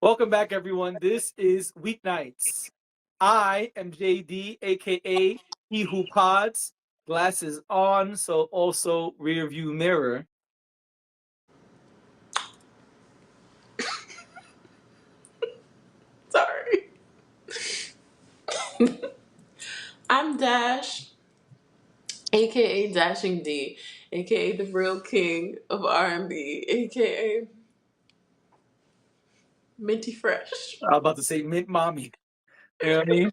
Welcome back, everyone. This is Weeknights. I am JD, aka He Who Pods. Glasses on, so also rear view mirror. Sorry. I'm Dash, aka Dashing D, aka the real king of R&B, aka Minty Fresh. I was about to say mint mommy. You know what I mean?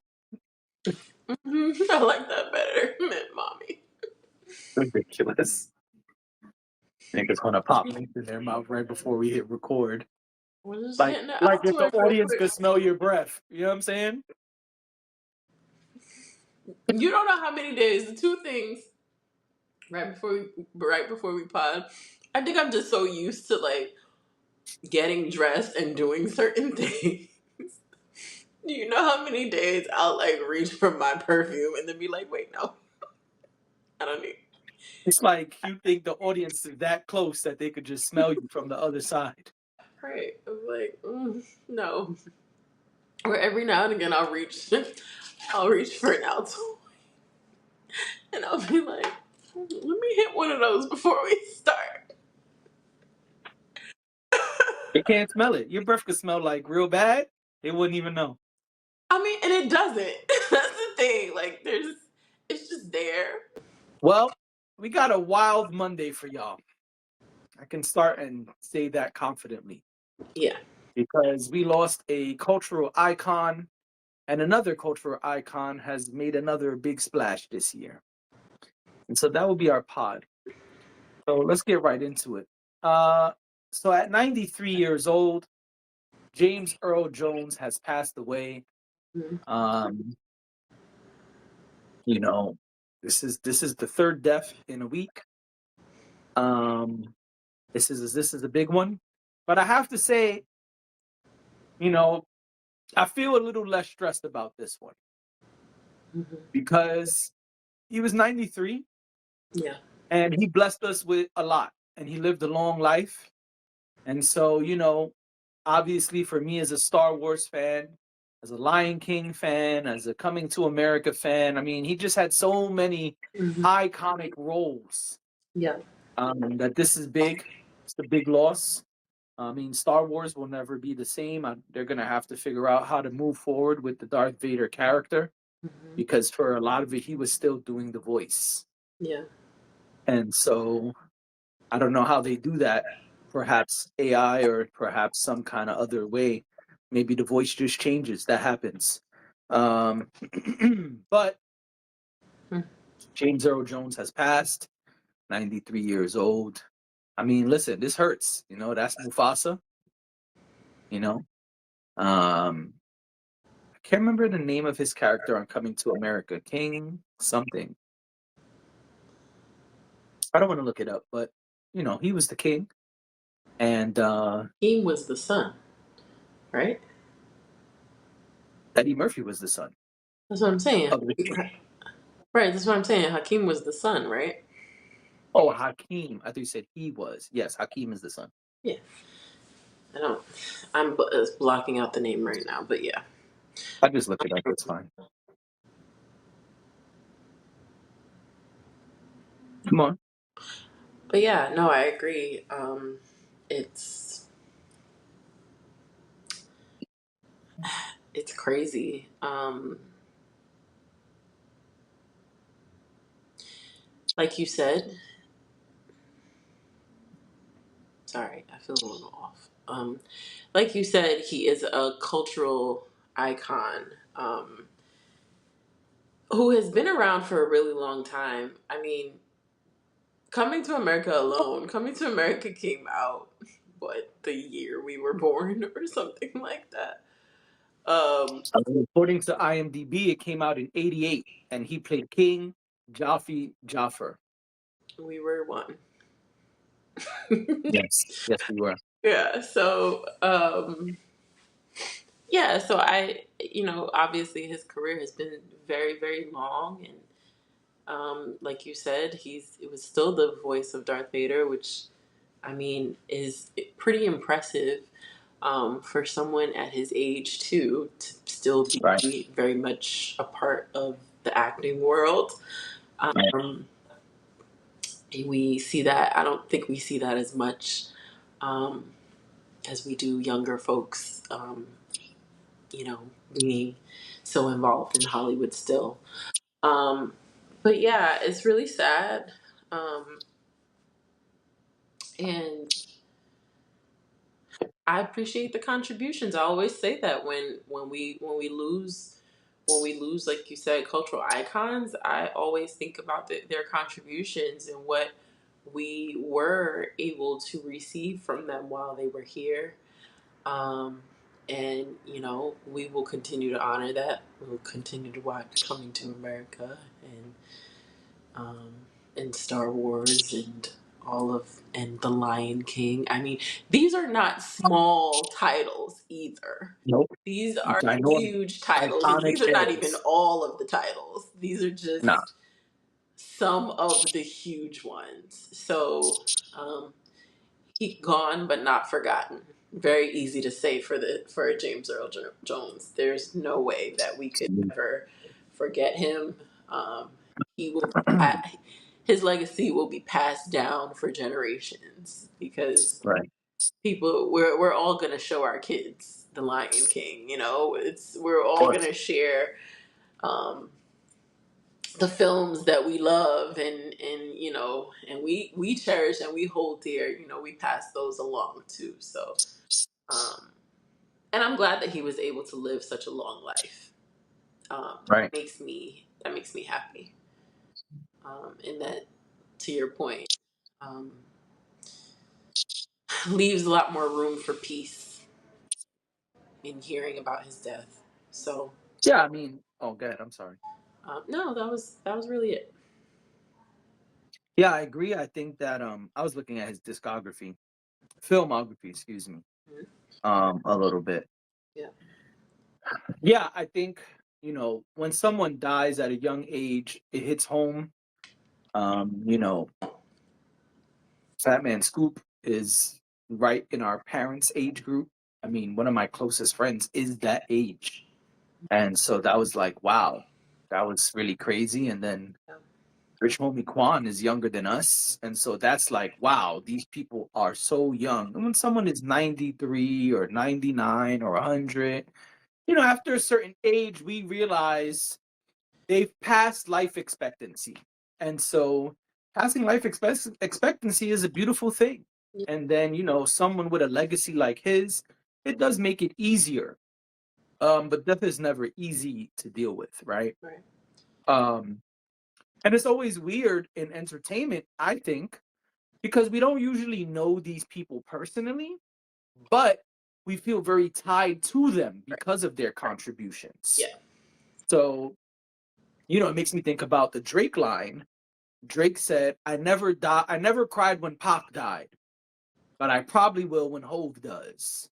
I like that better, Mint Mommy. Ridiculous. Niggas gonna pop mint in their mouth right before we hit record. We're just Like, hitting the like if the Altoids real audience quick. could smell your breath. You know what I'm saying? You don't know how many days. The two things right before we pod. I think I'm just so used to like getting dressed and doing certain things. Do you know how many days I'll like reach for my perfume and then be like, wait, no, I don't need. It's like you think the audience is that close that they could just smell you from the other side. Right. I'm like, no. Or every now and again I'll reach for an Altoid and I'll be like, let me hit one of those before we start. They can't smell it. Your breath could smell like real bad. They wouldn't even know. I mean, and it doesn't. That's the thing. Like, it's just there. Well, we got a wild Monday for y'all. I can start and say that confidently Yeah. because we lost a cultural icon, and another cultural icon has made another big splash this year. And so that will be our pod. So let's get right into it. Uh, so at 93 years old, James Earl Jones has passed away. Mhm. Um, you know, this is the third death in a week. Um, this is a big one, but I have to say, you know, I feel a little less stressed about this one Mhm. because he was 93 Yeah. and he blessed us with a lot and he lived a long life. And so, obviously for me as a Star Wars fan, as a Lion King fan, as a Coming to America fan, I mean, he just had so many Mhm. iconic roles Yeah. that this is big. It's a big loss. I mean, Star Wars will never be the same. They're going to have to figure out how to move forward with the Darth Vader character Mhm. because for a lot of it, he was still doing the voice. Yeah. And so I don't know how they do that. Perhaps AI or perhaps some kind of other way. Maybe the voice just changes. That happens. Um, but Mhm. James Earl Jones has passed, 93 years old. I mean, listen, this hurts. That's Mufasa. You know, um, I can't remember the name of his character on Coming to America. King something. I don't want to look it up, but he was the king, and He was the son, right? Eddie Murphy was the son That's what I'm saying. of the king. Right. That's what I'm saying. Hakeem was the son, right? Oh, Hakeem. I thought you said he was. Yes, Hakeem is the son. Yeah. I don't. I'm blocking out the name right now, but yeah. I just look it up. It's fine. Come on. But yeah, no, I agree. It's it's crazy. Like you said, sorry, I feel a little off. Like you said, he is a cultural icon who has been around for a really long time. I mean, Coming to America came out what the year we were born or something like that. According to IMDb, it came out in '88, and he played King Jaffer. We were one. Yes, yes, we were. Yeah. So obviously his career has been very, very long, and like you said, it was still the voice of Darth Vader, which I mean is pretty impressive. for someone at his age too to still Right. be very much a part of the acting world. Right. Um, we see that. I don't think we see that as much um, as we do younger folks. You know, being so involved in Hollywood still. Um, but yeah, it's really sad. Um, and I appreciate the contributions. I always say that when we lose, like you said, cultural icons, I always think about their contributions and what we were able to receive from them while they were here. Um, and you know, we will continue to honor that. We'll continue to watch Coming to America um, and Star Wars and and The Lion King. I mean, these are not small titles either. Nope. These are Ginormous, huge titles, and iconic these are not even hits. all of the titles. These are Nah. just some of the huge ones. So, he gone but not forgotten. Very easy to say for James Earl Jones. There's no way that we could ever forget him. Um, he will his legacy will be passed down for generations because Right. we're all gonna show our kids the Lion King. You know, we're Of all course. gonna share um, the films that we love and you know and we cherish and we hold dear. You know, we pass those along too. So. Um, and I'm glad that he was able to live such a long life. Right. That makes me happy. And that, to your point, um, leaves a lot more room for peace in hearing about his death. So, Yeah. I mean, oh, good. I'm sorry. no, that was really it. Yeah, I agree. I think that I was looking at his filmography, excuse me, Mhm. a little bit. Yeah, Yeah, I think, when someone dies at a young age, it hits home. You know, Fat Man Scoop is right in our parents' age group. I mean, one of my closest friends is that age. And so that was like, wow, that was really crazy. And then yeah, Rich Homie Quan is younger than us. And so that's like, wow, these people are so young. And when someone is 93 or 99 or 100, after a certain age, we realize they've passed life expectancy. And so passing expectancy is a beautiful thing. yeah, And then, someone with a legacy like his, it does make it easier. But death is never easy to deal with, right? right. Um, and it's always weird in entertainment, I think, because we don't usually know these people personally, but we feel very tied to them because of their contributions. Yeah, So, it makes me think about the Drake line. Drake said, I never cried when Pac died, but I probably will when Hove does."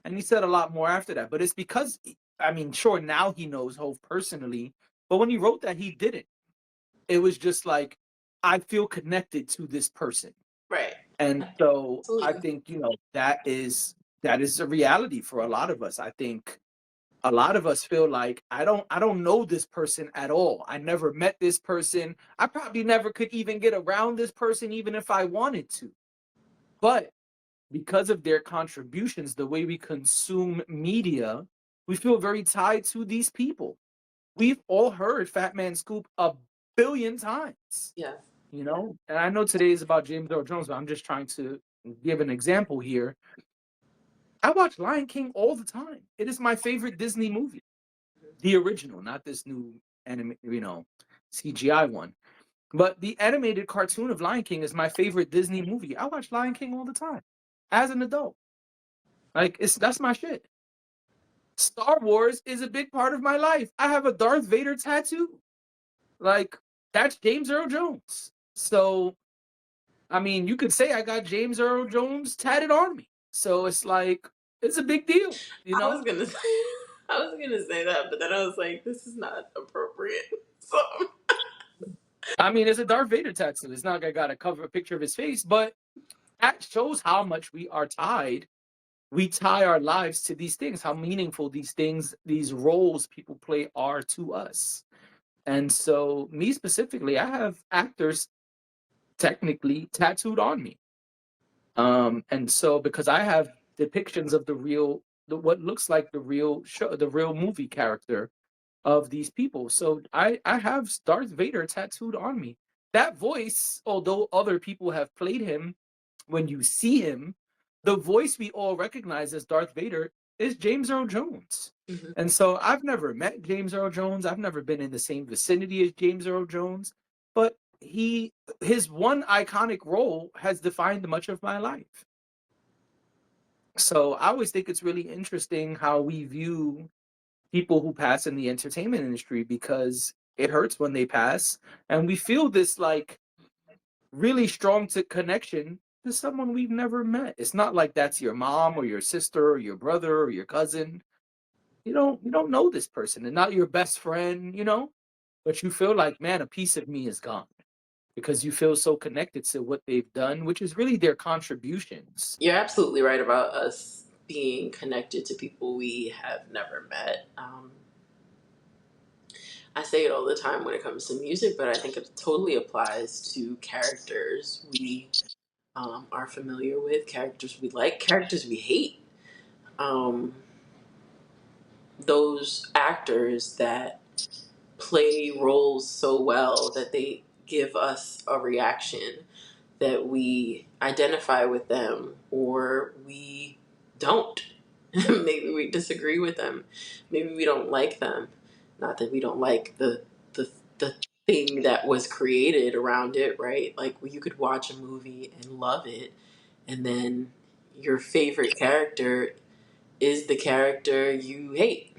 And he said a lot more after that. But it's because, I mean, sure, now he knows Hove personally, but when he wrote that, he didn't. It was just like, I feel connected to this person. right. And so I Absolutely. think, that is a reality for a lot of us. I think a lot of us feel like I don't know this person at all. I never met this person. I probably never could even get around this person even if I wanted to. But because of their contributions, the way we consume media, we feel very tied to these people. We've all heard Fat Man Scoop a billion times, Yeah, and I know today is about James Earl Jones, but I'm just trying to give an example here. I watch Lion King all the time. It is my favorite Disney movie. The original, not this new CGI one. But the animated cartoon of Lion King is my favorite Disney movie. I watch Lion King all the time as an adult. Like that's my shit. Star Wars is a big part of my life. I have a Darth Vader tattoo. Like that's James Earl Jones. So I mean, you could say I got James Earl Jones tatted on me. So it's like it's a big deal, you I was know? gonna say, I was gonna say that, but then I was like, this is not appropriate. So I mean, it's a Darth Vader tattoo. It's not like I got to cover a picture of his face, but that shows how much we are tied we tie our lives to these things, how meaningful these things, these roles people play are to us. And so, me specifically, I have actors technically tattooed on me. And so, because I have depictions of what looks like the real show, the real movie character of these people. So I have Darth Vader tattooed on me. That voice, although other people have played him, when you see him, the voice we all recognize as Darth Vader is James Earl Jones. Mhm. And so I've never met James Earl Jones. I've never been in the same vicinity as James Earl Jones, but his one iconic role has defined much of my life. So I always think it's really interesting how we view people who pass in the entertainment industry, because it hurts when they pass, and we feel this like really strong connection to someone we've never met. It's not like that's your mom or your sister or your brother or your cousin. You don't know this person, and not your best friend, but you feel like, man, a piece of me is gone, because you feel so connected to what they've done, which is really their contributions. You're absolutely right about us being connected to people we have never met. I say it all the time when it comes to music, but I think it totally applies to characters we are familiar with, characters we like, characters we hate. Um, those actors that play roles so well that they give us a reaction that we identify with them or we don't. Maybe we disagree with them. Maybe we don't like them. Not that we don't like the thing that was created around it, right? Like you could watch a movie and love it, and then your favorite character is the character you hate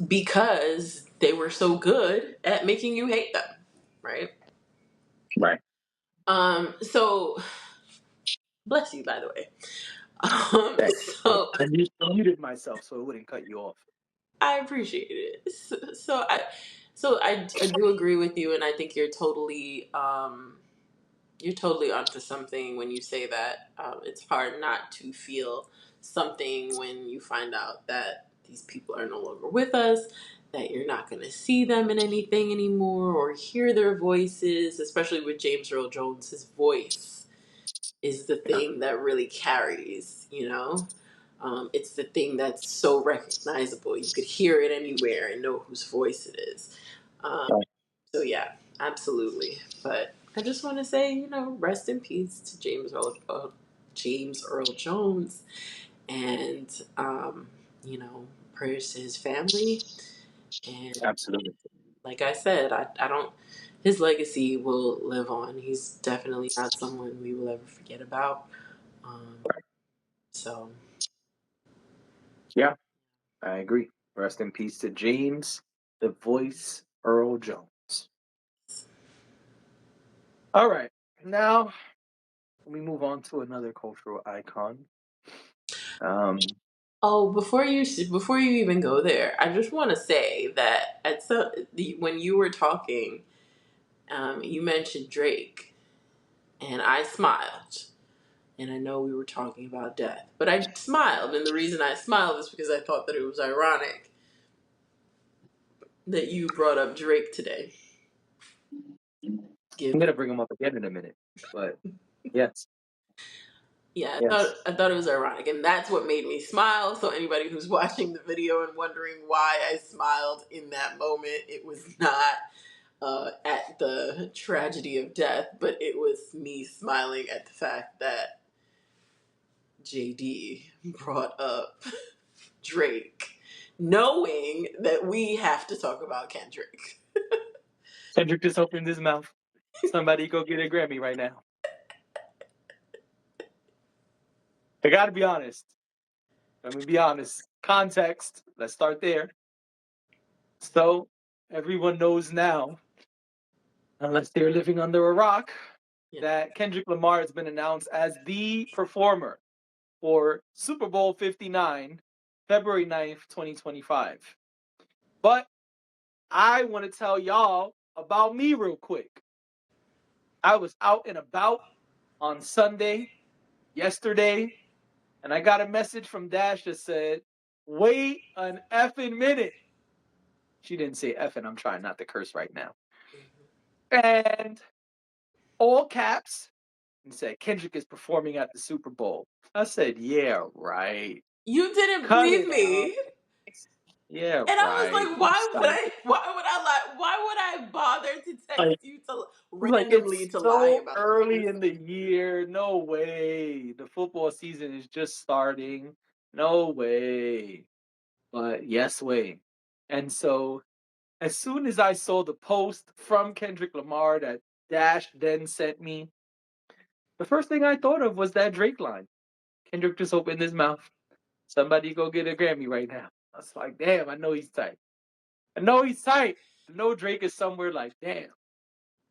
because they were so good at making you hate them, right? Right. So bless you, by the way. Thanks. So I muted myself so it wouldn't cut you off. I appreciate it. So I do agree with you, and I think you're totally onto something when you say that it's hard not to feel something when you find out that these people are no longer with us, that you're not going to see them in anything anymore or hear their voices, especially with James Earl Jones. His voice is the thing that really carries. It's the thing that's so recognizable. You could hear it anywhere and know whose voice it is. Um, so yeah, absolutely. But I just want to say, rest in peace to James Earl Jones, and prayers to his family. And Absolutely. like I said, I don't. His legacy will live on. He's definitely not someone we will ever forget about. Um, so Yeah, I agree. Rest in peace to James, the voice, Earl Jones. All right. Now we move on to another cultural icon. Um, Oh, before you even go there, I just want to say that when you were talking, you mentioned Drake, and I smiled, and I know we were talking about death, but I smiled, and the reason I smiled is because I thought that it was ironic that you brought up Drake today. I'm Give gonna bring him up again in a minute, but yes, Yeah, yes, I thought it was ironic, and that's what made me smile. So anybody who's watching the video and wondering why I smiled in that moment, it was not at the tragedy of death, but it was me smiling at the fact that JD brought up Drake, knowing that we have to talk about Kendrick. Kendrick just opened his mouth. Somebody go get a Grammy right now. I gotta be honest. Let me be honest. Context. Let's start there. So everyone knows now, unless they're living under a rock, Yeah. that Kendrick Lamar has been announced as the performer for Super Bowl 59, February 9th, 2025. But I want to tell y'all about me real quick. I was out and about on Sunday, yesterday, And I got a message from Dash that said, "Wait an effing minute." She didn't say effing. I'm trying not to curse right now. And all caps, and said, "Kendrick is performing at the Super Bowl." I said, "Yeah, right. You didn't Cut believe it out. me. Yeah, And I was right. like, You stupid." why would I bother to text Like, you to randomly it's to lie so about early this? in the year. No way. The football season is just starting. No way. But yes, way. And so as soon as I saw the post from Kendrick Lamar that Dash then sent me, the first thing I thought of was that Drake line. Kendrick just opened his mouth. "Somebody go get a Grammy right now." I was like, damn, I know he's tight. I know he's tight. I know Drake is somewhere like, damn.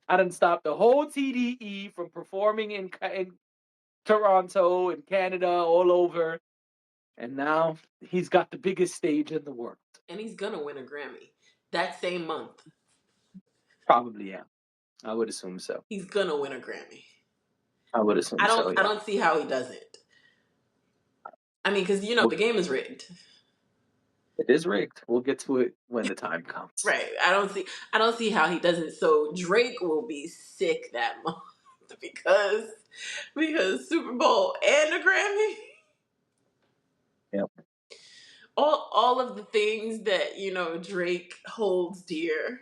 I done stopped the whole TDE from performing in Toronto and Canada, all over. And now he's got the biggest stage in the world. And he's gonna win a Grammy that same month. Probably, yeah. I would assume so. He's gonna win a Grammy. I would assume so, I yeah. don't see how he doesn't. I mean, because Well, the game is rigged, it is rigged. We'll get to it when the time comes. right? I don't see how he doesn't. So Drake will be sick that month because Super Bowl and a Grammy. Yep. All of the things that Drake holds dear.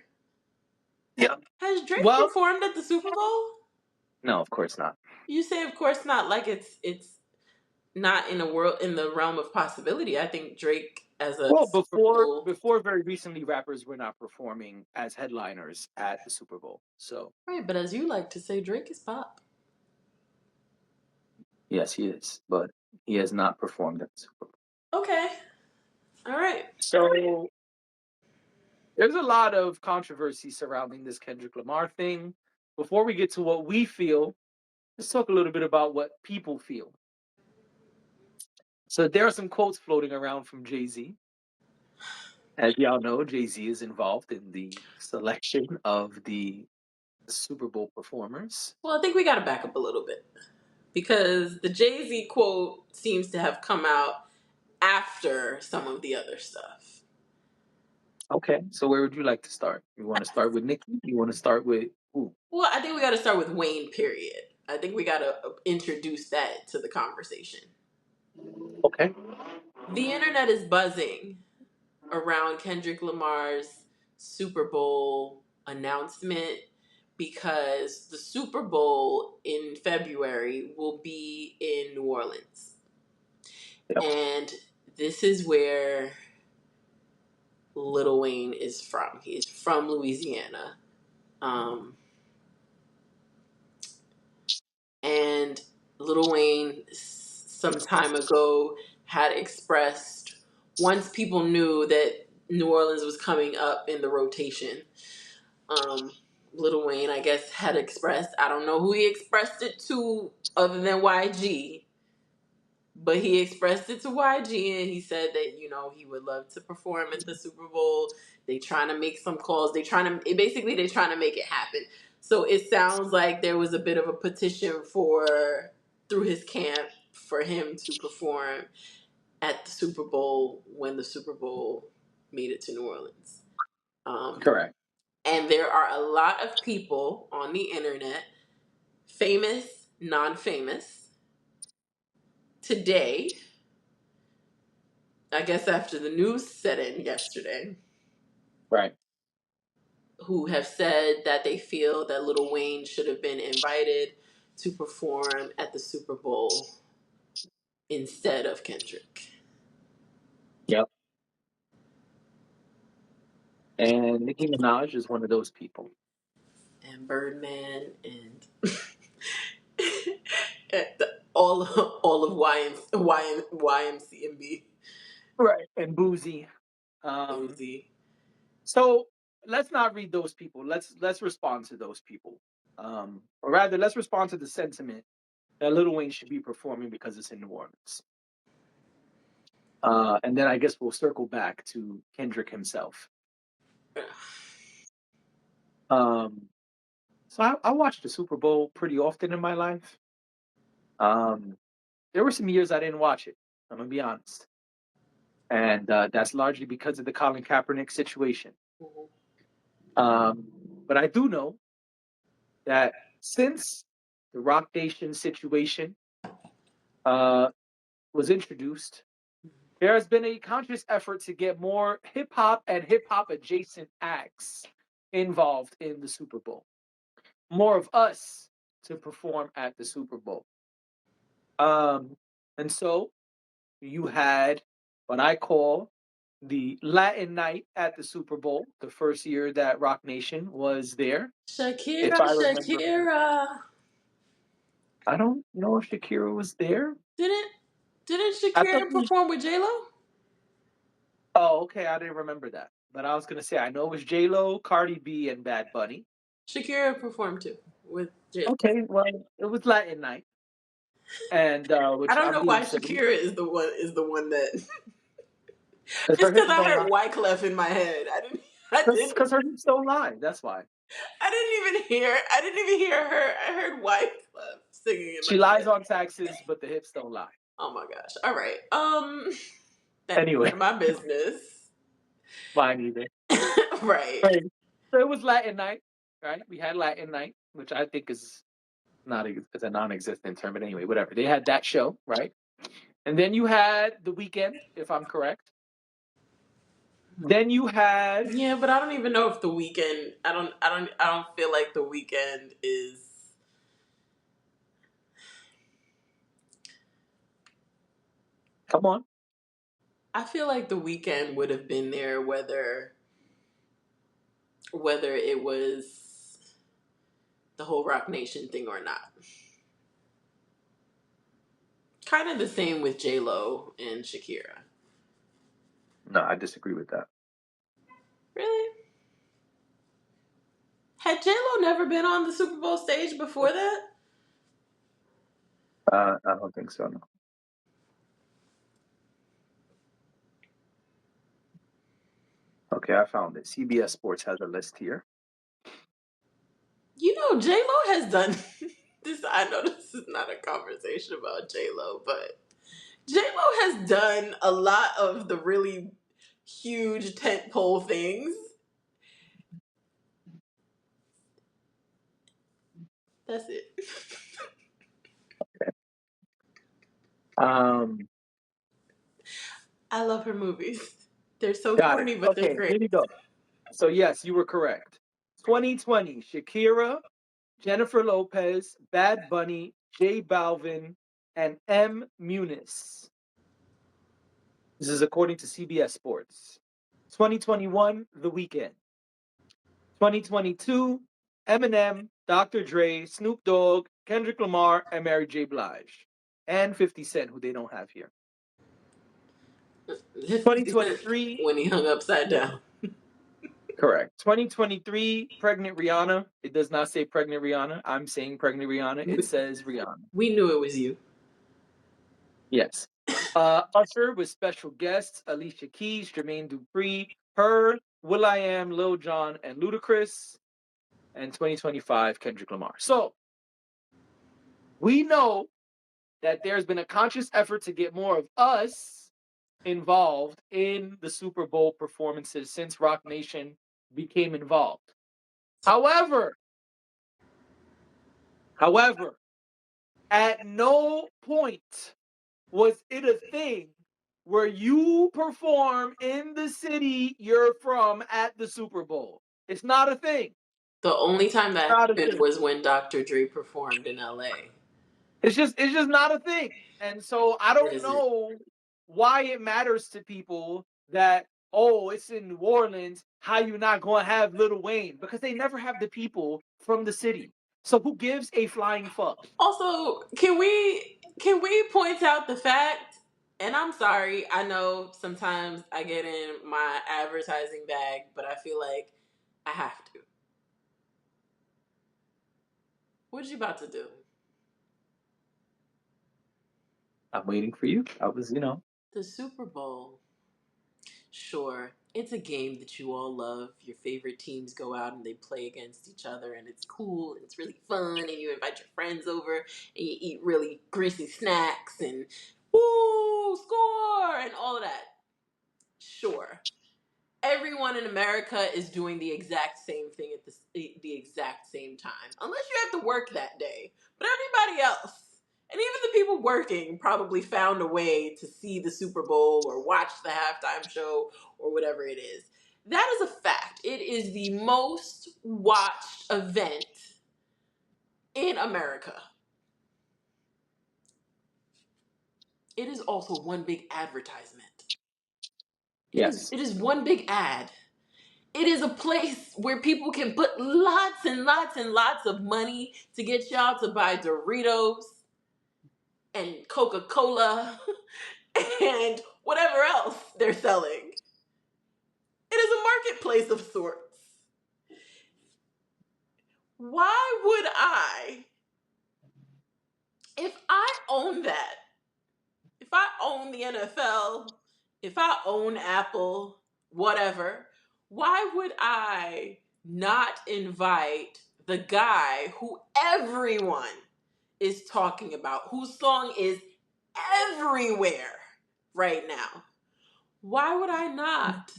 Yeah. Has Drake Well, performed at the Super Bowl? no, of course not. You say, of course not. Like it's not in the realm of possibility. I think Drake as a Well, Super before Bowl. before very recently, rappers were not performing as headliners at the Super Bowl. So Right, but as you like to say, Drake is pop. yes, he is, but he has not performed at the Super Bowl. Okay. All right. So there's a lot of controversy surrounding this Kendrick Lamar thing. Before we get to what we feel, let's talk a little bit about what people feel. So there are some quotes floating around from Jay-Z. As y'all know, Jay-Z is involved in the selection of the Super Bowl performers. Well, I think we got to back up a little bit because the Jay-Z quote seems to have come out after some of the other stuff. Okay, so where would you like to start? You want to start with Nicki? You want to start with who? Well, I think we got to start with Wayne, period. I think we got to introduce that to the conversation. Okay. The internet is buzzing around Kendrick Lamar's Super Bowl announcement because the Super Bowl in February will be in New Orleans. Yep. And this is where Lil Wayne is from. He is from Louisiana. And Lil Wayne, some time ago, had expressed, once people knew that New Orleans was coming up in the rotation, Lil Wayne, I guess, had expressed, I don't know who he expressed it to other than YG, but he expressed it to YG and he said that, he would love to perform at the Super Bowl. They trying to make some calls. They're trying to make it happen. So it sounds like there was a bit of a petition through his camp for him to perform at the Super Bowl when the Super Bowl made it to New Orleans. Correct. And there are a lot of people on the internet, famous, non-famous, today, I guess after the news set in yesterday, Right. who have said that they feel that Lil Wayne should have been invited to perform at the Super Bowl instead of Kendrick. Yep. And Nicki Minaj is one of those people. And Birdman and all of YMCMB. Right. And Boozy. Uzi. So let's not read those people. Let's respond to those people. Or rather, let's respond to the sentiment that Lil Wayne should be performing because it's in New Orleans. And then I guess we'll circle back to Kendrick himself. So I watched the Super Bowl pretty often in my life. There were some years I didn't watch it. I'm gonna be honest, and that's largely because of the Colin Kaepernick situation. Mhm. But I do know that since the Rock Nation situation uh, was introduced, there has been a conscious effort to get more hip hop and hip hop adjacent acts involved in the Super Bowl. More of us to perform at the Super Bowl. Um, and so you had what I call the Latin night at the Super Bowl, the first year that Rock Nation was there. Shakira, If I remember, Shakira. I don't know if Shakira was there. Didn't didn't I thought Shakira it was, perform with J Lo? oh, okay, I didn't remember that. But I was gonna say I know it was J Lo, Cardi B, and Bad Bunny. Shakira performed too with J Lo. Okay, well, it was Latin night, and I which don't I'm know being why silly Shakira is the one that. because her Just because hips I don't heard lie. Wyclef in my head, I didn't. I didn't. Because her hips don't lie. That's why I didn't even hear. I didn't even hear her. I heard Wyclef singing in my she lies head. on taxes, but the hips don't lie. Oh my gosh! All right. That's none Anyway, of my business. fine either. Right. Right. So it was Latin night, right? We had Latin night, which I think is not is a non-existent term, but anyway, whatever. They had that show, right? And then you had the weekend, if I'm correct. Then you had, Yeah, but I don't even know if the weekend. I don't feel like the weekend is. come on, I feel like the weekend would have been there whether it was the whole Rock Nation thing or not. Kind of the same with J Lo and Shakira. no, I disagree with that. Really? Had J Lo never been on the Super Bowl stage before that? I don't think so. No. Okay, I found it. CBS Sports has a list here. You know, J Lo has done this. I know this is not a conversation about J Lo, but J Lo has done a lot of the really huge tentpole things. That's it. Um, I love her movies. They're so got it. corny, but they're Okay, great. here you go. So yes, you were correct. 2020, Shakira, Jennifer Lopez, Bad Bunny, J Balvin, and M. Muniz. This is according to CBS Sports. 2021, The Weeknd. 2022, Eminem, Dr. Dre, Snoop Dogg, Kendrick Lamar, and Mary J. Blige. And 50 Cent, who they don't have here. 50 Cent 2023, when he hung upside down. correct. 2023, Pregnant Rihanna. It does not say Pregnant Rihanna. I'm saying Pregnant Rihanna. It says Rihanna. We knew it was you. Yes. Usher with special guests Alicia Keys, Jermaine Dupri, Her, will.i.am, Lil Jon, and Ludacris. And 2025, Kendrick Lamar. So we know that there's been a conscious effort to get more of us involved in the Super Bowl performances since Rock Nation became involved. However, at no point was it a thing where you perform in the city you're from at the Super Bowl. It's not a thing. The only time It's that not a happened thing. was when Dr. Dre performed in LA. It's just not a thing. And so I It don't isn't. know why it matters to people that, oh, it's in New Orleans, how you not going to have Lil Wayne, because they never have the people from the city. So who gives a flying fuck? Also, can we point out the fact, and I'm sorry, I know sometimes I get in my advertising bag, but I feel like I have to. What you about to do? I'm waiting for you. I was. The Super Bowl. Sure, it's a game that you all love. Your favorite teams go out and they play against each other, and it's cool and it's really fun. And you invite your friends over and you eat really greasy snacks and woo, score, and all of that. Sure. Everyone in America is doing the exact same thing at the exact same time, unless you have to work that day. But everybody else, and even the people working, probably found a way to see the Super Bowl or watch the halftime show or whatever it is. That is a fact. It is the most watched event in America. It is also one big advertisement. Yes. It is one big ad. It is a place where people can put lots and lots and lots of money to get y'all to buy Doritos and Coca-Cola and whatever else they're selling. It is a marketplace of sorts. Why would I, if I own that, if I own the NFL, if I own Apple, whatever, why would I not invite the guy who everyone is talking about, whose song is everywhere right now? Why would I not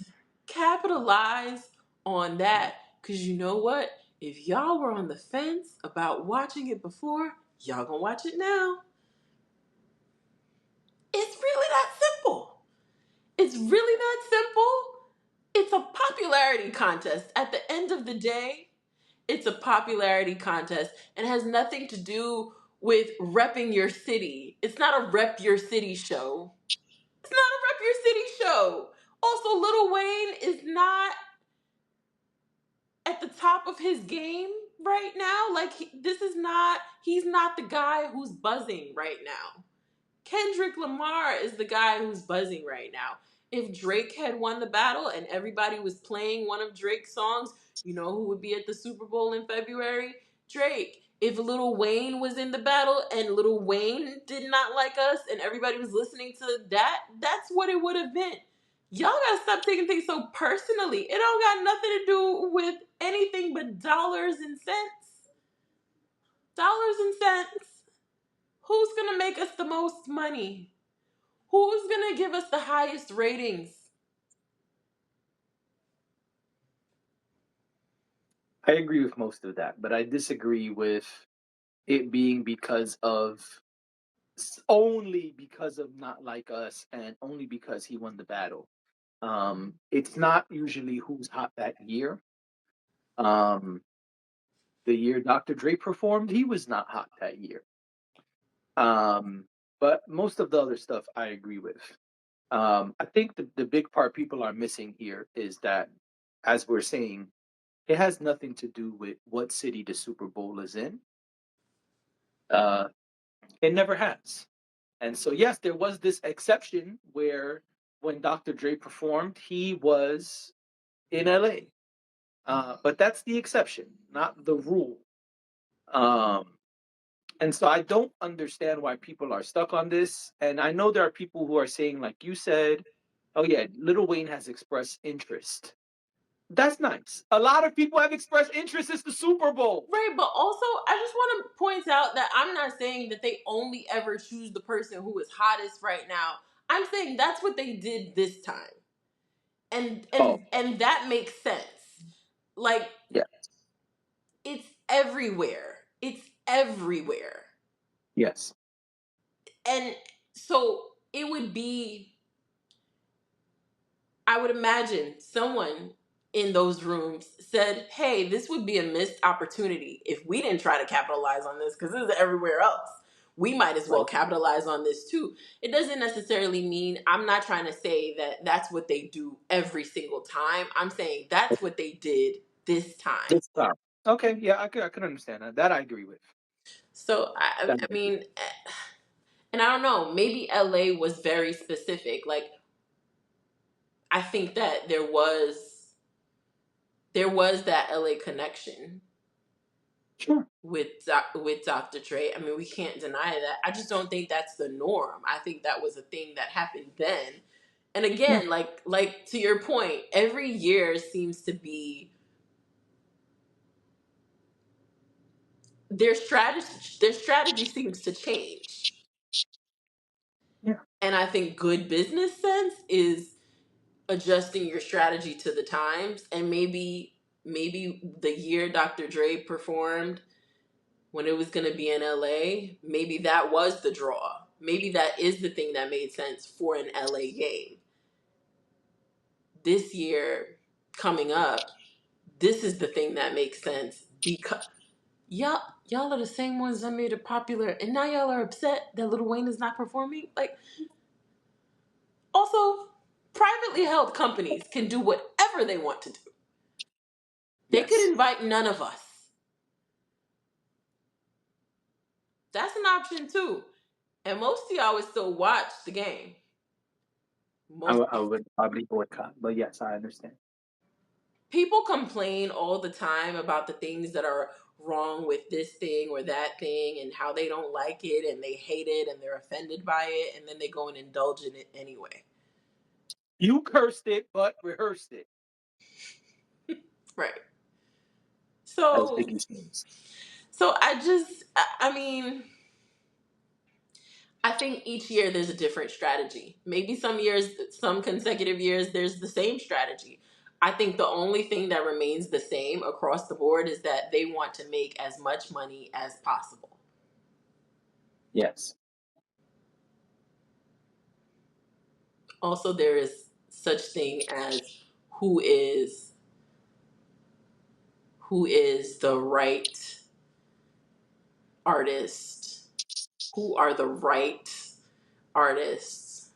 capitalize on that? Because you know what? If y'all were on the fence about watching it before, y'all gonna watch it now. It's really that simple. It's really that simple. It's a popularity contest. At the end of the day, it's a popularity contest and has nothing to do with repping your city. It's not a rep your city show. It's not a rep your city show. Also, Lil Wayne is not at the top of his game right now. Like, he's not the guy who's buzzing right now. Kendrick Lamar is the guy who's buzzing right now. If Drake had won the battle and everybody was playing one of Drake's songs, you know who would be at the Super Bowl in February? Drake. If Lil Wayne was in the battle and Lil Wayne did not like us and everybody was listening to that, that's what it would have been. Y'all gotta stop taking things so personally. It don't got nothing to do with anything but dollars and cents. Dollars and cents. Who's going to make us the most money? Who's going to give us the highest ratings? I agree with most of that, but I disagree with it being only because of Not Like Us and only because he won the battle. It's not usually who's hot that year. Um, the year Dr. Dre performed, he was not hot that year. But most of the other stuff I agree with. I think the big part people are missing here is that, as we're saying, it has nothing to do with what city the Super Bowl is in. Uh, it never has. And so, yes, there was this exception where when Dr. Dre performed, he was in LA. But that's the exception, not the rule. Um, and so I don't understand why people are stuck on this. And I know there are people who are saying, like you said, oh, yeah, Lil Wayne has expressed interest. That's nice. A lot of people have expressed interest. It's the Super Bowl. Right, but also I just want to point out that I'm not saying that they only ever choose the person who is hottest right now. I'm saying that's what they did this time. And Oh, and that makes sense. Like, yeah. it's everywhere. It's everywhere. Yes. And so it would be, I would imagine someone in those rooms said, hey, this would be a missed opportunity if we didn't try to capitalize on this, because this is everywhere else. We might as well Right. capitalize on this too. It doesn't necessarily mean, I'm not trying to say that that's what they do every single time. I'm saying that's what they did this time. This time. Okay. Yeah, I could understand that. That I agree with. So, That I mean, and I don't know, maybe LA was very specific. Like, I think that there was that LA connection Sure. with Dr. Dre. I mean, we can't deny that. I just don't think that's the norm. I think that was a thing that happened then. And Yeah. again, like to your point, every year seems to be their strategy seems to change. Yeah. And I think good business sense is adjusting your strategy to the times. And maybe the year Dr. Dre performed when it was going to be in LA, maybe that was the draw. Maybe that is the thing that made sense for an LA game. This year coming up, this is the thing that makes sense because y'all are the same ones that made it popular, and now y'all are upset that Lil Wayne is not performing. Like, also, privately held companies can do whatever they want to do. They could Yes. invite none of us. That's an option too. And most of y'all would still watch the game. Most I would probably boycott, but yes, I understand. people complain all the time about the things that are wrong with this thing or that thing and how they don't like it and they hate it and they're offended by it, and then they go and indulge in it anyway. You cursed it, but rehearsed it, Right. as So Biggie says. I mean, I think each year there's a different strategy. Maybe some years, some consecutive years, there's the same strategy. I think the only thing that remains the same across the board is that they want to make as much money as possible. Yes. Also, there is such thing as who is the right artist, who are the right artists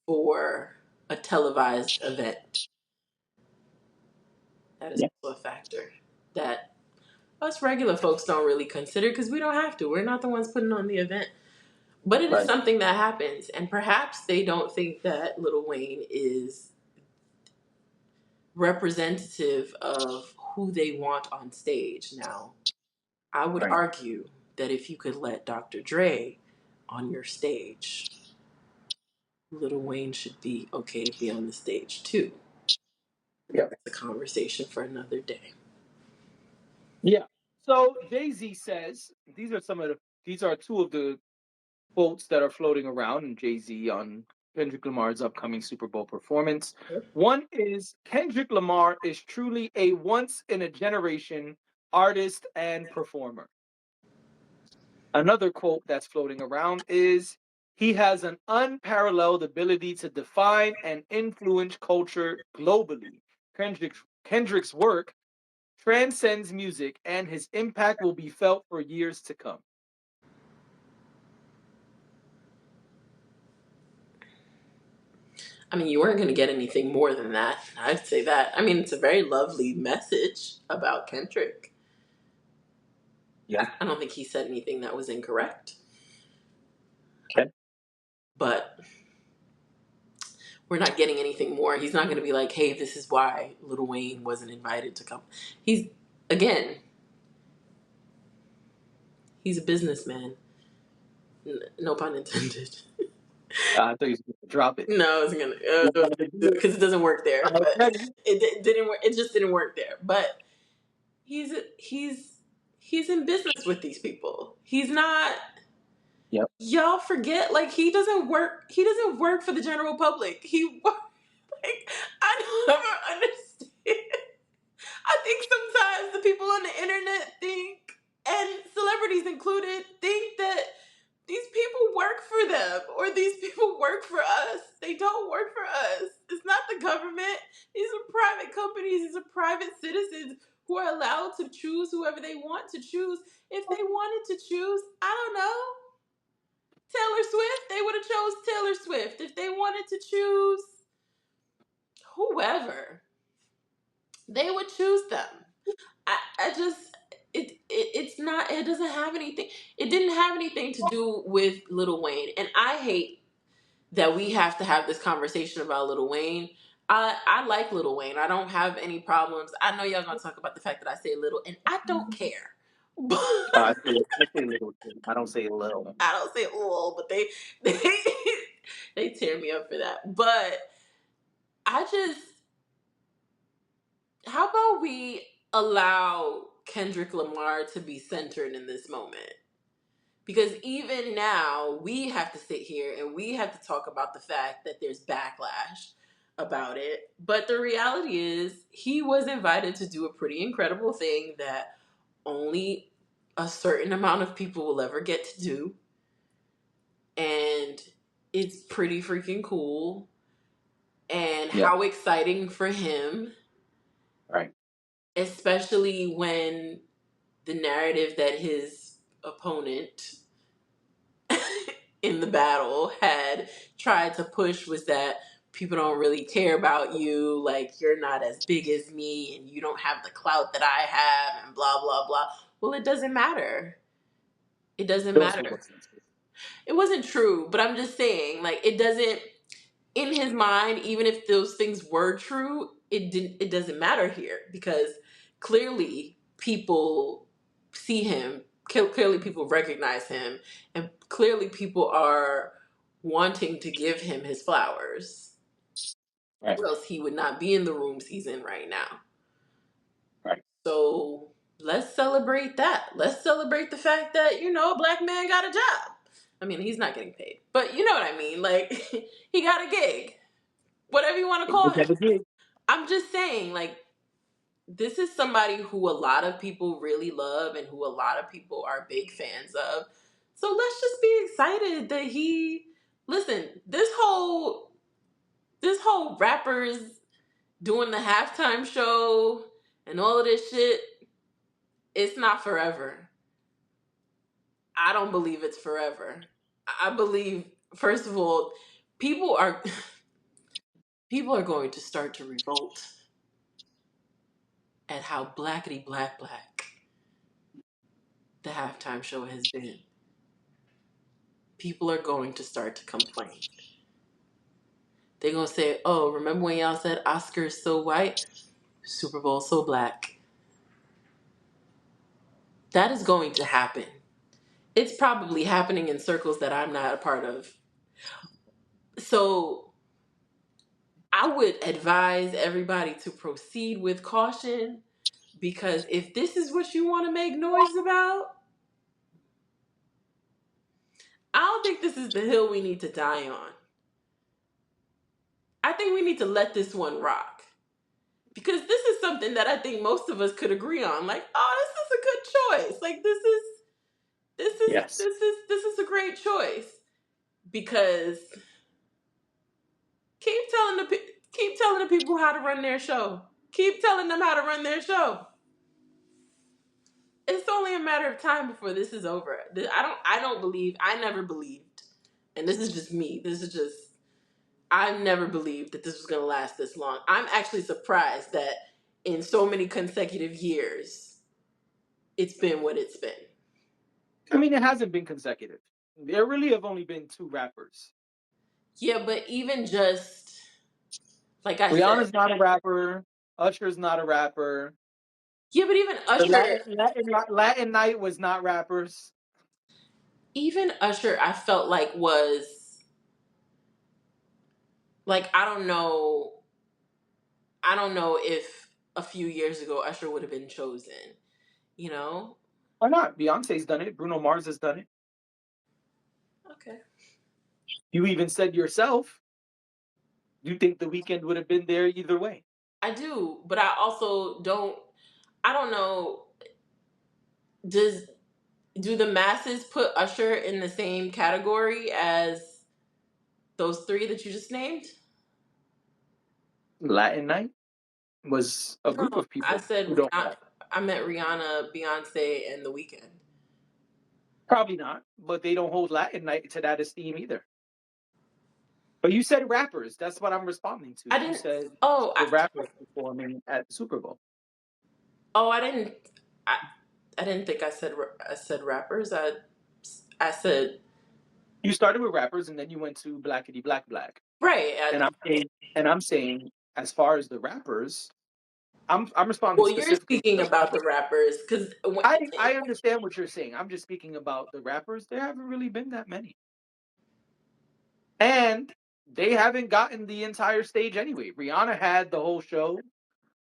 for a televised event. That is Yeah. also a factor that us regular folks don't really consider because we don't have to. We're not the ones putting on the event. But it is Right. something that happens. And perhaps they don't think that Lil Wayne is representative of who they want on stage. Now, I would Right. argue that if you could let Dr. Dre on your stage, Lil Wayne should be okay to be on the stage too. Yeah. It's a conversation for another day. Yeah. So Jay-Z says these are two of the quotes that are floating around in Jay-Z on Kendrick Lamar's upcoming Super Bowl performance. One is Kendrick Lamar is truly a once in a generation artist and performer. Another quote that's floating around is he has an unparalleled ability to define and influence culture globally. Kendrick's work transcends music and his impact will be felt for years to come. I mean, you weren't going to get anything more than that. I'd say that. I mean, it's a very lovely message about Kendrick. Yeah. I don't think he said anything that was incorrect. Okay. But we're not getting anything more. He's not going to be like, hey, this is why Lil Wayne wasn't invited to come. Again, he's a businessman. No pun intended. I thought you was going to drop it. No, it's gonna because it doesn't work there. But it didn't work. It just didn't work there. But he's he's in business with these people. He's not. Yep. Y'all forget, like he doesn't work. He doesn't work for the general public. Like I never understand. I think sometimes the people on the internet think, and celebrities included, think that these people work for them or these people work for us. They don't work for us. It's not the government. These are private companies. These are private citizens who are allowed to choose whoever they want to choose. If they wanted to choose, I don't know, Taylor Swift, they would have chose Taylor Swift. If they wanted to choose whoever, they would choose them. I just it's not, it doesn't have anything, it didn't have anything to do with Lil Wayne. And I hate that we have to have this conversation about Lil Wayne. I like Lil Wayne. I don't have any problems. I know y'all gonna talk about the fact that I say little, and I don't care. But I say little. I don't say little. I don't say little, but they they tear me up for that. But I just, how about we allow Kendrick Lamar to be centered in this moment? Because even now, we have to sit here and we have to talk about the fact that there's backlash about it. But the reality is, he was invited to do a pretty incredible thing that only a certain amount of people will ever get to do. And it's pretty freaking cool. And Yeah. how exciting for him, Right. especially when the narrative that his opponent in the battle had tried to push was that people don't really care about you, like you're not as big as me and you don't have the clout that I have and blah blah blah. Well, it doesn't matter. It doesn't Those were matter. what's It wasn't true, but I'm just saying, like, it doesn't, in his mind, even if those things were true, it doesn't matter here because clearly people see him, clearly people recognize him, and clearly people are wanting to give him his flowers, right. or else he would not be in the rooms he's in right now. Right. So let's celebrate that. Let's celebrate the fact that, a black man got a job. I mean, he's not getting paid, but you know what I mean. Like, he got a gig, whatever you want to It call was him. never did. I'm just saying, like, this is somebody who a lot of people really love and who a lot of people are big fans of. So let's just be excited that listen, this whole rappers doing the halftime show and all of this shit, it's not forever. I don't believe it's forever. I believe, first of all, people are people are going to start to revolt at how blackety black the halftime show has been. People are going to start to complain. They're going to say, oh, remember when y'all said Oscars so white, Super Bowl so black? That is going to happen. It's probably happening in circles that I'm not a part of. So I would advise everybody to proceed with caution because if this is what you want to make noise about, I don't think this is the hill we need to die on. I think we need to let this one rock. Because this is something that I think most of us could agree on. Like, oh, this is a good choice. Like, Yes. this is a great choice. Because keep telling the people how to run their show. Keep telling them how to run their show. It's only a matter of time before this is over. I never believed, and this is just me. I never believed that this was going to last this long. I'm actually surprised that in so many consecutive years, it's been what it's been. I mean, it hasn't been consecutive. There really have only been two rappers. Yeah, but even just, like I said, Rihanna's not a rapper. Usher's not a rapper. yeah, but even The Usher, Latin Night was not rappers. I felt like was, like, I don't know if a few years ago Usher would have been chosen, you know? Why not? Beyonce's done it. Bruno Mars has done it. Okay. You even said yourself, you think The Weeknd would have been there either way. I do, but I don't know, do the masses put Usher in the same category as those three that you just named? Latin Night was a group No, of people who don't rap. I meant Rihanna, Beyonce, and The Weeknd. Probably not, but they don't hold Latin Night to that esteem either. But you said rappers. That's what I'm responding to. I You didn't. said Oh, the rappers performing at the Super Bowl. I didn't. I, I didn't think I said rappers. I said You started with rappers and then you went to Blackity Black Black. right. And I'm saying, as far as the rappers, I'm responding Well, you're specifically to speaking the about the rappers. rappers because I understand what you're saying. I'm just speaking about the rappers. There haven't really been that many. And they haven't gotten the entire stage anyway. Rihanna had the whole show.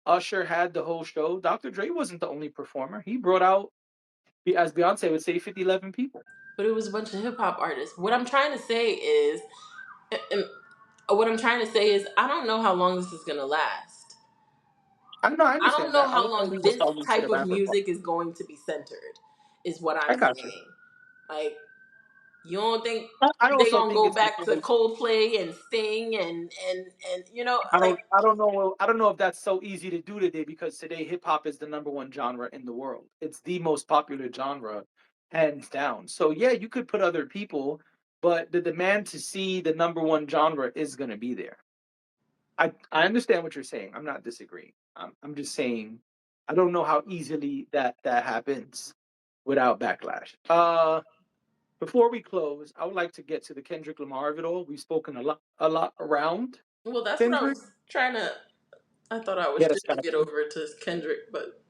Usher had the whole show. Dr. Dre wasn't the only performer. He brought out, as Beyonce would say, 50, 11 people. but it was a bunch of hip hop artists. What I'm trying to say is, and what I'm trying to say is, I don't know how long this is gonna last. I know, I I don't understand know that. I how want to long leave this some to type the of rapper part. music is going to be centered. Is what I I'm got you. saying. Like, you don't think I they also gonna think go it's back to because Coldplay and Sting and like, I don't know if that's so easy to do today because today hip hop is the number one genre in the world. It's the most popular genre, hands down. So yeah, you could put other people, but the demand to see the number one genre is going to be there. I understand what you're saying. I'm not disagreeing. I'm just saying I don't know how easily that happens without backlash. Before we close, I would like to get to the Kendrick Lamar of it all. We've spoken a lot around well, that's what I Kendrick. was trying to. I thought I was Get us just back. gonna get over to Kendrick, but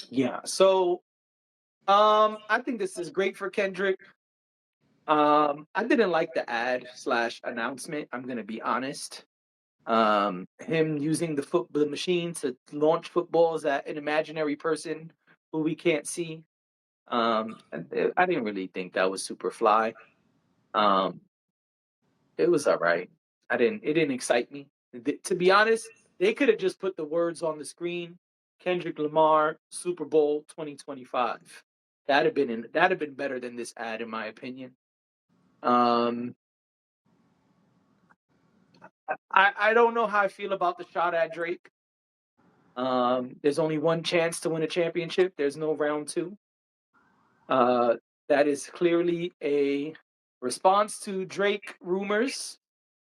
Yeah. So I think this is great for Kendrick. I didn't like the ad slash announcement. I'm gonna be honest. Him using the machine to launch footballs at an imaginary person who we can't see. I didn't really think that was super fly. Um, it was all right. It didn't excite me. To be honest, they could have just put the words on the screen. Kendrick Lamar Super Bowl 2025. That'd have been better than this ad in my opinion. Um, I don't know how I feel about the shot at Drake. There's only one chance to win a championship. There's no round two. Uh, that is clearly a response to Drake rumors.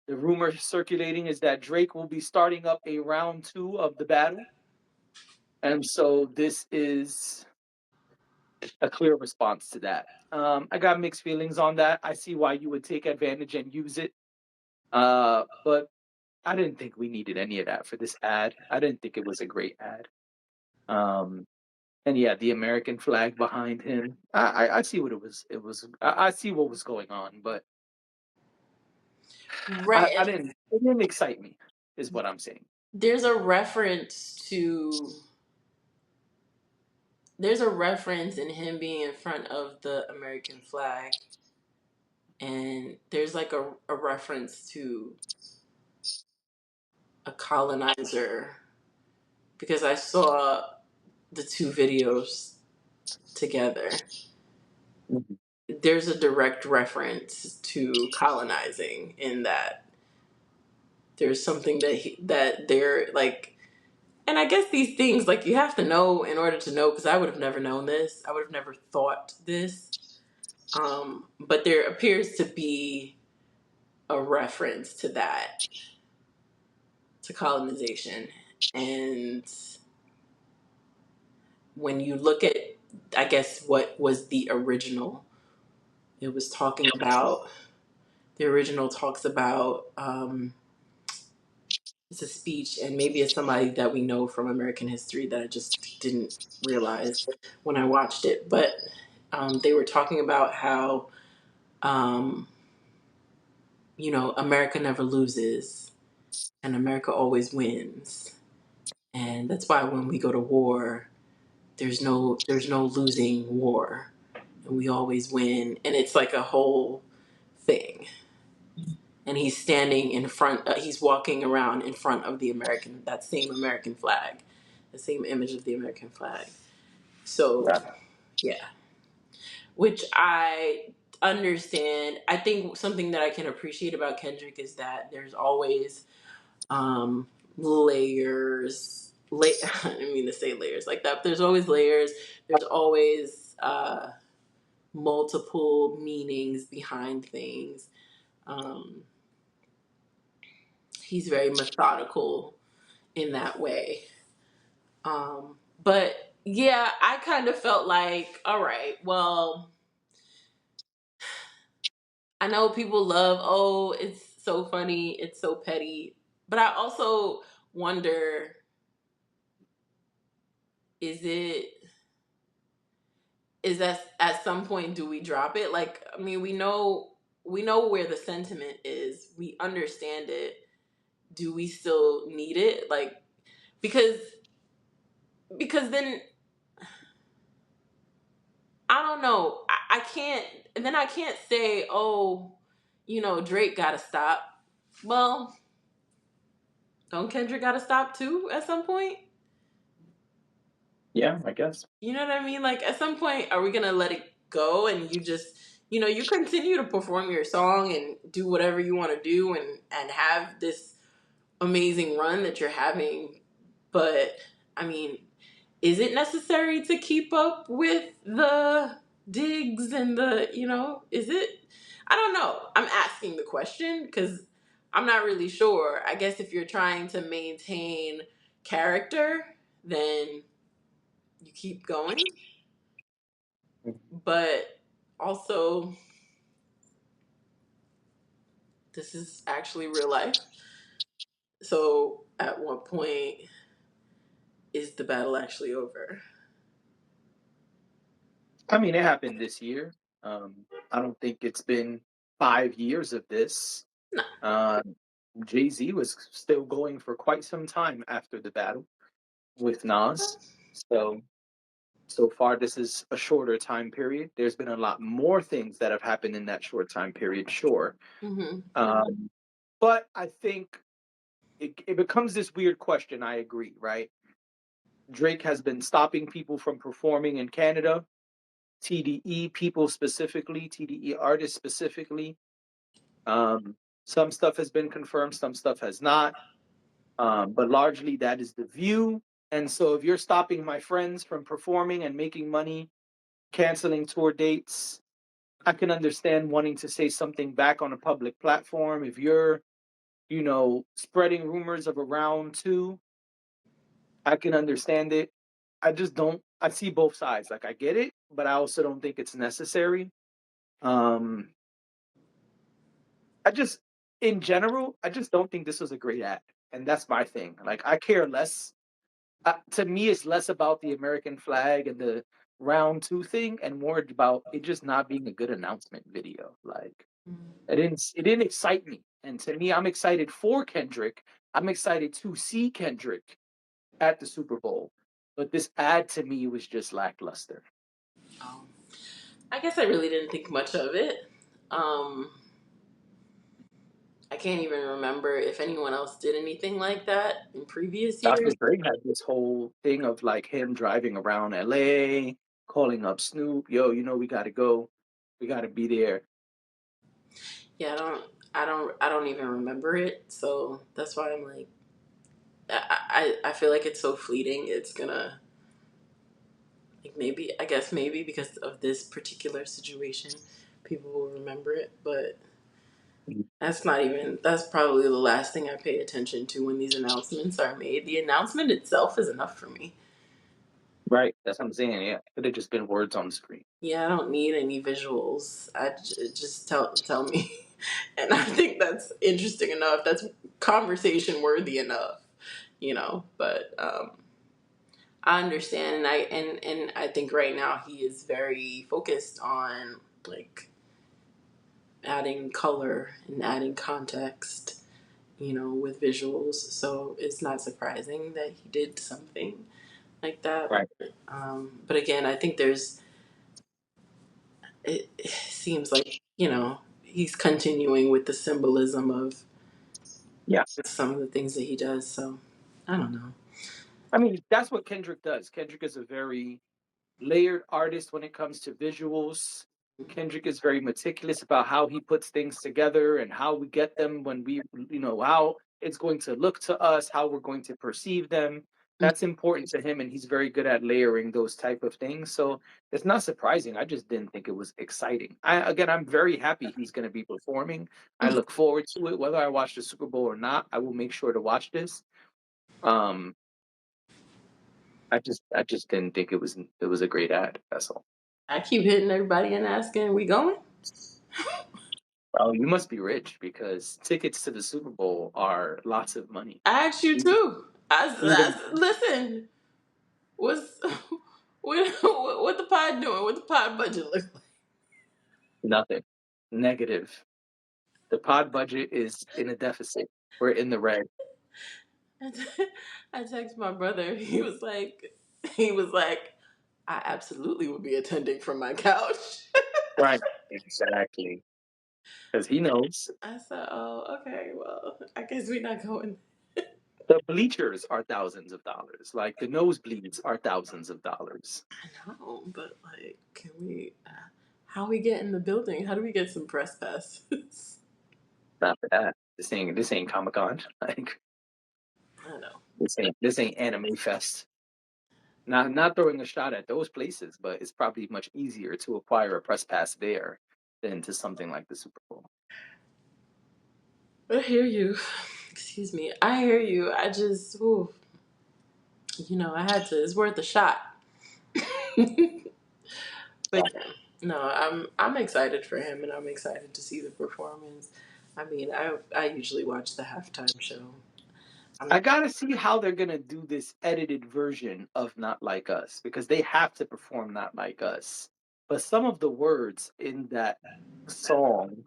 The rumor circulating is that Drake will be starting up a round two of the battle. And so this is a clear response to that. I got mixed feelings on that. I see why you would take advantage and use it. But I didn't think we needed any of that for this ad. I didn't think it was a great ad. Um, and yeah, the American flag behind him. I see what it was. I see what was going on, but right. I didn't. It didn't excite me. Is what I'm saying. There's a reference to there's a reference in him being in front of the American flag, and there's like a reference to a colonizer because I saw the two videos together. Mhm. There's a direct reference to colonizing in that there's something that they're like, and I guess these things like you have to know in order to know, because I would have never known this, I would have never thought this, but there appears to be a reference to that, to colonization. And when you look at, I guess, what was the original, it was talking about, the original talks about, it's a speech, and maybe it's somebody that we know from American history that I just didn't realize when I watched it. But they were talking about how, um, America never loses and America always wins. And that's why when we go to war, there's no losing war, and we always win. And it's like a whole thing. And he's standing in front. He's walking around in front of that same American flag, the same image of the American flag. So Yeah. yeah, which I understand. I think something that I can appreciate about Kendrick is that there's always layers. I didn't mean to say layers like that. But there's always layers. There's always multiple meanings behind things. Um, he's very methodical in that way. But yeah, I kind of felt like, all right, well, I know people love, oh, it's so funny, it's so petty. But I also wonder, is it, is that at some point do we drop it? Like, I mean, we know where the sentiment is. We understand it. Do we still need it? Like, because then I don't know. I can't say, oh, Drake gotta stop. Well, don't Kendrick gotta stop too at some point? Yeah, I guess. You know what I mean? Like, at some point, are we gonna let it go and you just, you continue to perform your song and do whatever you want to do and have this amazing run that you're having? But I mean, is it necessary to keep up with the digs and is it? I don't know. I'm asking the question because I'm not really sure. I guess if you're trying to maintain character, then you keep going. But also, this is actually real life. So at what point is the battle actually over? I mean, it happened this year. I don't think it's been 5 years of this. No. Uh, Jay Z was still going for quite some time after the battle with Nas. So so far, this is a shorter time period. There's been a lot more things that have happened in that short time period, sure. Mm-hmm. But I think it becomes this weird question. I agree, right? Drake has been stopping people from performing in Canada, TDE people specifically, TDE artists specifically. Some stuff has been confirmed, some stuff has not. But largely that is the view. And so if you're stopping my friends from performing and making money, canceling tour dates, I can understand wanting to say something back on a public platform. If you're, spreading rumors of a round two, I can understand it. I just don't. I see both sides. Like I get it, but I also don't think it's necessary. Um, I just, in general, I just don't think this was a great ad, and that's my thing. Like I care less. To me, it's less about the American flag and the round two thing, and more about it just not being a good announcement video. Like it didn't excite me, and to me, I'm excited for Kendrick. I'm excited to see Kendrick at the Super Bowl. But this ad to me was just lackluster. Oh. I guess I really didn't think much of it. Um, I can't even remember if anyone else did anything like that in previous Dr. years. Dre had this whole thing of like him driving around LA, calling up Snoop, yo, we gotta go. We gotta be there. Yeah, I don't even remember it. So that's why I'm like, I feel like it's so fleeting. It's gonna, like, maybe, I guess maybe because of this particular situation, people will remember it. But that's probably the last thing I pay attention to when these announcements are made. The announcement itself is enough for me. Right. That's what I'm saying. Yeah. It could have just been words on the screen. Yeah, I don't need any visuals. Just tell me, and I think that's interesting enough. That's conversation worthy enough, But I understand, and I think right now he is very focused on, like, adding color and adding context, with visuals. So it's not surprising that he did something like that. Right. But again, I think it seems like, he's continuing with the symbolism of Yeah. some of the things that he does. So I don't know. I mean, that's what Kendrick does. Kendrick is a very layered artist when it comes to visuals. Kendrick is very meticulous about how he puts things together and how we get them when how it's going to look to us, how we're going to perceive them. That's important to him, and he's very good at layering those type of things. So it's not surprising. I just didn't think it was exciting. I'm very happy he's going to be performing. I look forward to it. Whether I watch the Super Bowl or not, I will make sure to watch this. Um, I just didn't think it was a great ad. That's all. I keep hitting everybody and asking, "We going?" Oh, you must be rich because tickets to the Super Bowl are lots of money. I asked you Even, too. even Listen. What's what the pod doing? What the pod budget look like? nothing. Negative. The pod budget is in a deficit. We're in the red. I texted my brother. He was like, I absolutely would be attending from my couch. Right. Exactly. Because he knows I said, oh, okay, well, I guess we're not going. the bleachers are thousands of dollars. Like the nosebleeds are thousands of dollars. I know, but like, can we? How we get in the building? How do we get some press passes? Not for that. This ain't Comic Con. Like I know. this ain't Anime Fest. Not throwing a shot at those places, but it's probably much easier to acquire a press pass there than to something like the Super Bowl. I hear you. Excuse me. I hear you. I just, ooh, I had to. It's worth a shot. But yeah, no, I'm excited for him, and I'm excited to see the performance. I mean, I usually watch the halftime show. I gotta see how they're gonna do this edited version of Not Like Us because they have to perform Not Like Us. But some of the words in that song,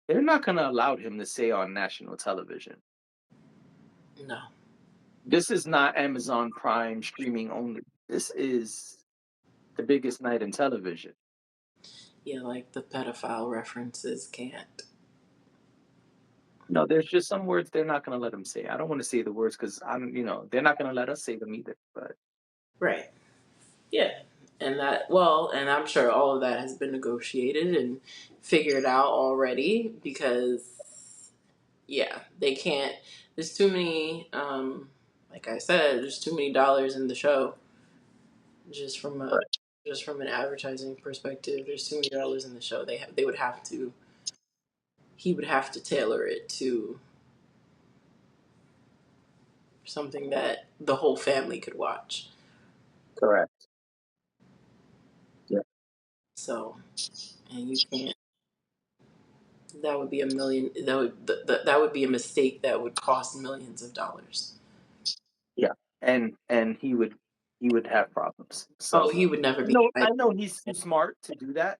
they're not gonna allow him to say on national television. No, This is not Amazon Prime streaming only. This is the biggest night in television. yeah, like the pedophile references can't. No, there's just some words they're not gonna let him say. I don't want to say the words because they're not gonna let us say them either. But Right. Yeah. And I'm sure all of that has been negotiated and figured out already because, yeah, they can't. There's too many, like I said, there's too many dollars in the show just from a right. just from an advertising perspective. There's too many dollars in the show. They would have to he would have to tailor it to something that the whole family could watch. Correct. Yeah. So, and you can't. That would be a million. That would be a mistake that would cost millions of dollars. Yeah. And he would have problems. Oh, So he would never I be know I invited. know he's too smart to do that.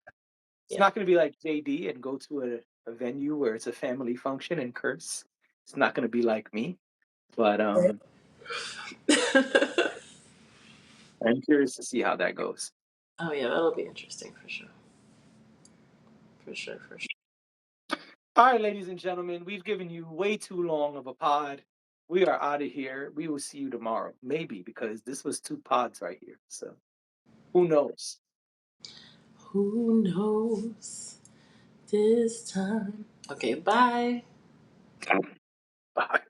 It's Yeah. not gonna be like JD and go to a venue where it's a family function and curse. It's not gonna be like me. But I'm curious to see how that goes. Oh yeah, that'll be interesting for sure. For sure, for sure. All right, ladies and gentlemen, we've given you way too long of a pod. We are out of here. We will see you tomorrow. Maybe because this was two pods right here. So who knows? Who knows this time? Okay, bye. Bye.